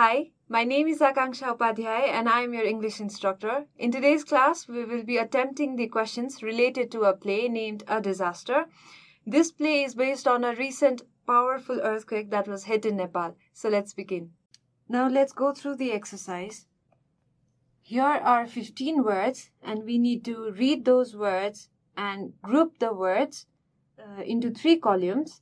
Hi, my name is Akankshya Upadhyay and I am your English instructor. In today's class, we will be attempting the questions related to a play named A Disaster. This play is based on a recent powerful earthquake that was hit in Nepal. So let's begin. Now let's go through the exercise. Here are 15 words and we need to read those words and group the words into 3 columns.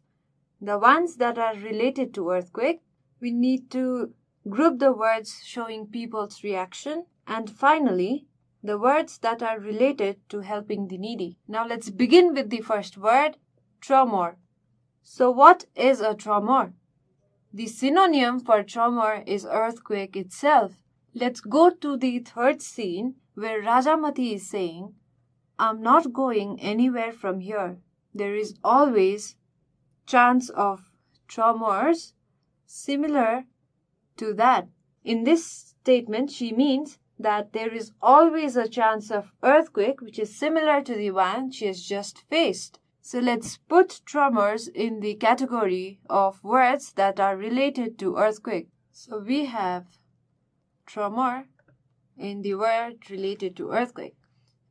The ones that are related to earthquake, we need to group the words showing people's reaction, and finally, the words that are related to helping the needy. Now let's begin with the first word, tremor. So what is a tremor? The synonym for tremor is earthquake itself. Let's go to the third scene where Rajamati is saying, I'm not going anywhere from here. There is always chance of tremors similar to that. In this statement, she means that there is always a chance of earthquake which is similar to the one she has just faced. So let's put tremors in the category of words that are related to earthquake. So we have tremor in the word related to earthquake.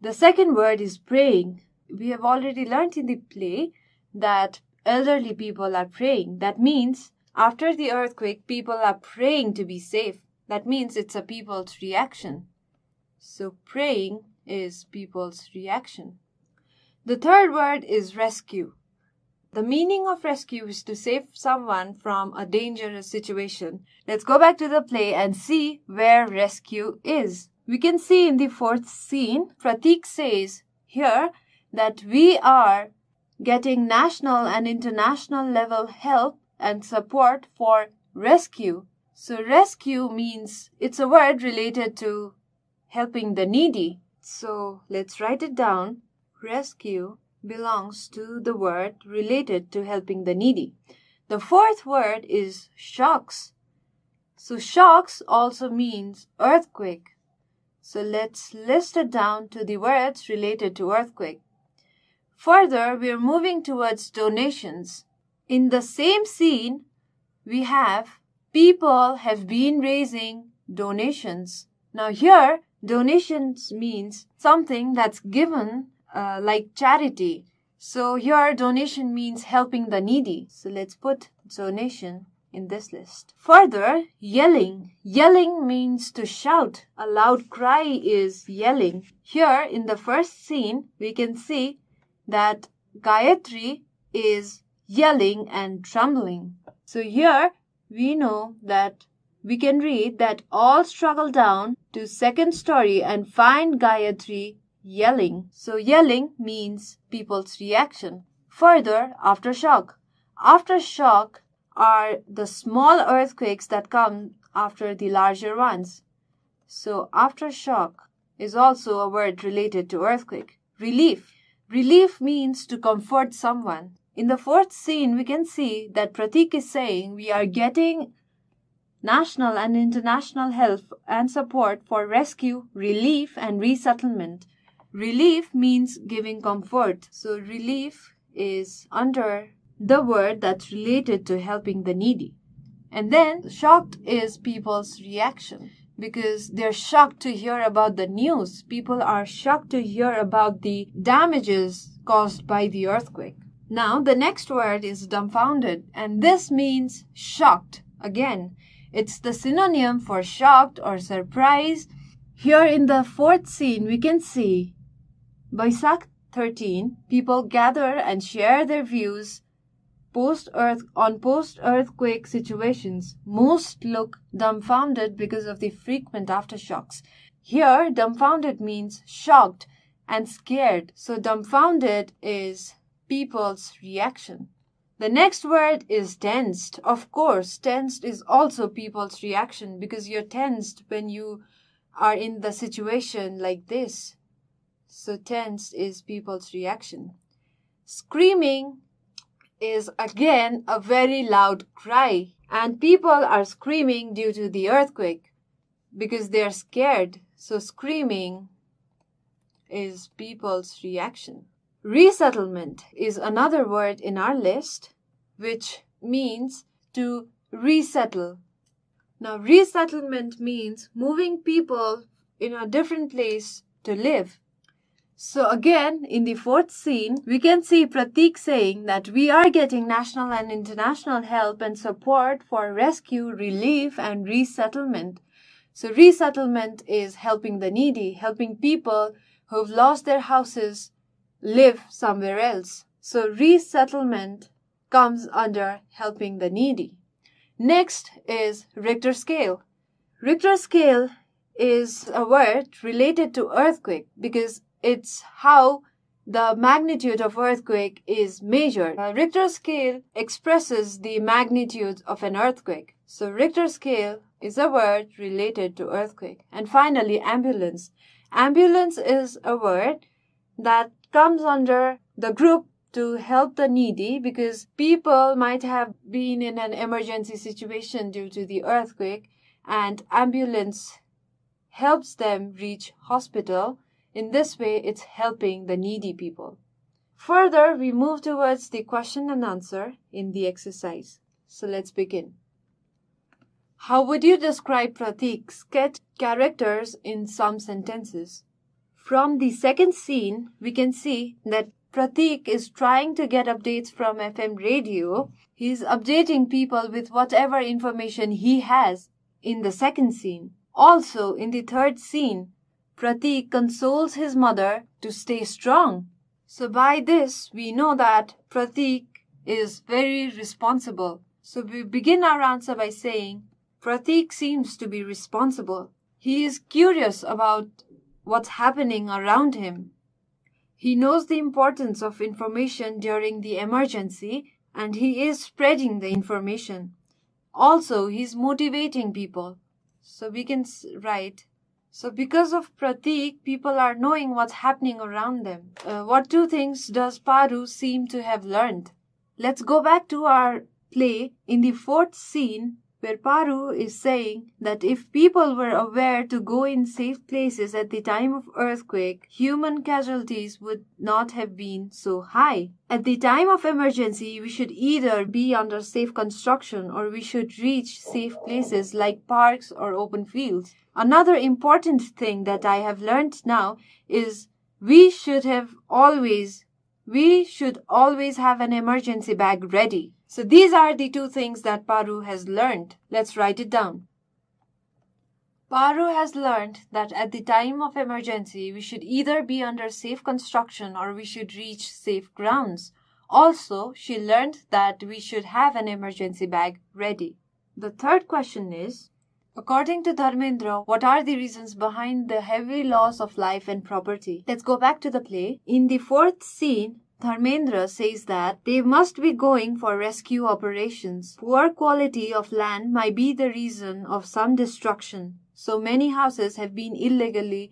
The second word is praying. We have already learned in the play that elderly people are praying. That means after the earthquake, people are praying to be safe. That means it's a people's reaction. So praying is people's reaction. The third word is rescue. The meaning of rescue is to save someone from a dangerous situation. Let's go back to the play and see where rescue is. We can see in the fourth scene, Pratik says here that we are getting national and international level help and support for rescue. So rescue means it's a word related to helping the needy. So let's write it down. Rescue belongs to the word related to helping the needy. The fourth word is shocks. So shocks also means earthquake. So let's list it down to the words related to earthquake. Further, we are moving towards donations. In the same scene, we have people have been raising donations. Now here, donations means something that's given like charity. So here, donation means helping the needy. So let's put donation in this list. Further, yelling. Yelling means to shout. A loud cry is yelling. Here, in the first scene, we can see that Gayatri is yelling and trembling. So here we know that we can read that all struggle down to second story and find Gayatri yelling. So yelling means people's reaction. Further, aftershock. Aftershock are the small earthquakes that come after the larger ones. So aftershock is also a word related to earthquake. Relief. Relief means to comfort someone. In the fourth scene, we can see that Pratik is saying we are getting national and international help and support for rescue, relief, and resettlement. Relief means giving comfort. So relief is under the word that's related to helping the needy. And then shocked is people's reaction because they're shocked to hear about the news. People are shocked to hear about the damages caused by the earthquake. Now, the next word is dumbfounded, and this means shocked. Again, it's the synonym for shocked or surprised. Here in the fourth scene, we can see Baisak 13, people gather and share their views post-earthquake situations. Most look dumbfounded because of the frequent aftershocks. Here, dumbfounded means shocked and scared. So dumbfounded is people's reaction. The next word is tensed. Of course, tensed is also people's reaction because you're tensed when you are in the situation like this. So tensed is people's reaction. Screaming is again a very loud cry, and people are screaming due to the earthquake because they're scared. So screaming is people's reaction. Resettlement is another word in our list which means to resettle. Now, resettlement means moving people in a different place to live. So again, in the fourth scene, we can see Pratik saying that we are getting national and international help and support for rescue, relief, and resettlement. So resettlement is helping the needy, helping people who've lost their houses live somewhere else. So resettlement comes under helping the needy. Next is Richter scale. Richter scale is a word related to earthquake because it's how the magnitude of earthquake is measured. A Richter scale expresses the magnitude of an earthquake. So Richter scale is a word related to earthquake. And finally, ambulance. Ambulance is a word that comes under the group to help the needy because people might have been in an emergency situation due to the earthquake, and ambulance helps them reach hospital. In this way, it's helping the needy people. Further, we move towards the question and answer in the exercise. So let's begin. How would you describe Pratik's sketch characters in some sentences? From the second scene, we can see that Pratik is trying to get updates from FM radio. He's updating people with whatever information he has in the second scene. Also, in the third scene, Pratik consoles his mother to stay strong. So by this, we know that Pratik is very responsible. So we begin our answer by saying, Pratik seems to be responsible. He is curious about what's happening around him. He knows the importance of information during the emergency, and he is spreading the information. Also, he's motivating people. So we can write, so because of Pratik, people are knowing what's happening around them. What two things does Paru seem to have learned? Let's go back to our play in the fourth scene, where Paru is saying that if people were aware to go in safe places at the time of earthquake, human casualties would not have been so high. At the time of emergency, we should either be under safe construction or we should reach safe places like parks or open fields. Another important thing that I have learned now is we should always have an emergency bag ready. So these are the two things that Paru has learned. Let's write it down. Paru has learned that at the time of emergency, we should either be under safe construction or we should reach safe grounds. Also, she learned that we should have an emergency bag ready. The third question is, according to Dharmendra, what are the reasons behind the heavy loss of life and property? Let's go back to the play. In the fourth scene, Dharmendra says that they must be going for rescue operations. Poor quality of land might be the reason of some destruction. So many houses have been illegally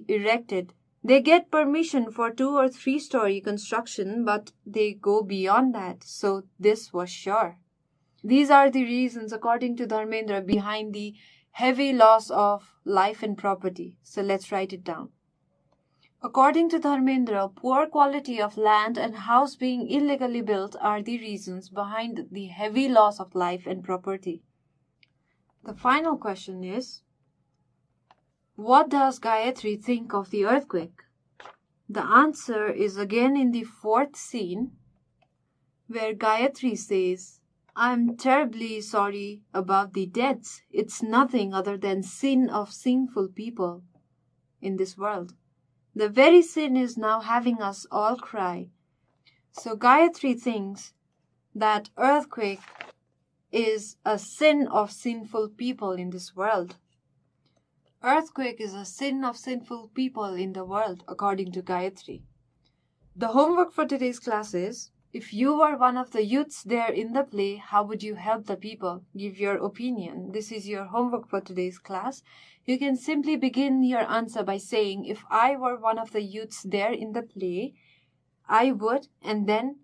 erected. They get permission for 2 or 3 story construction, but they go beyond that. So this was sure. These are the reasons, according to Dharmendra, behind the heavy loss of life and property. So let's write it down. According to Dharmendra, poor quality of land and house being illegally built are the reasons behind the heavy loss of life and property. The final question is, what does Gayatri think of the earthquake? The answer is again in the fourth scene, where Gayatri says, I'm terribly sorry about the deaths. It's nothing other than sin of sinful people in this world. The very sin is now having us all cry. So Gayatri thinks that earthquake is a sin of sinful people in this world. Earthquake is a sin of sinful people in the world, according to Gayatri. The homework for today's class is, if you were one of the youths there in the play, how would you help the people? Give your opinion. This is your homework for today's class. You can simply begin your answer by saying, if I were one of the youths there in the play, I would, and then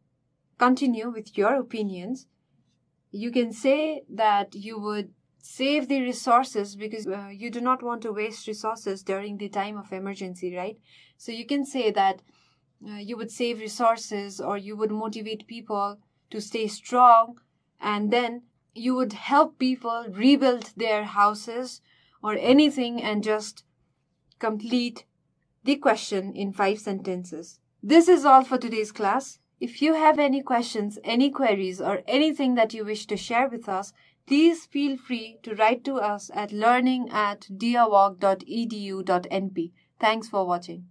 continue with your opinions. You can say that you would save the resources because you do not want to waste resources during the time of emergency, right? So you can say that you would save resources or you would motivate people to stay strong, and then you would help people rebuild their houses or anything and just complete the question in 5 sentences. This is all for today's class. If you have any questions, any queries, or anything that you wish to share with us, please feel free to write to us at learning@deerwalk.edu.np. Thanks for watching.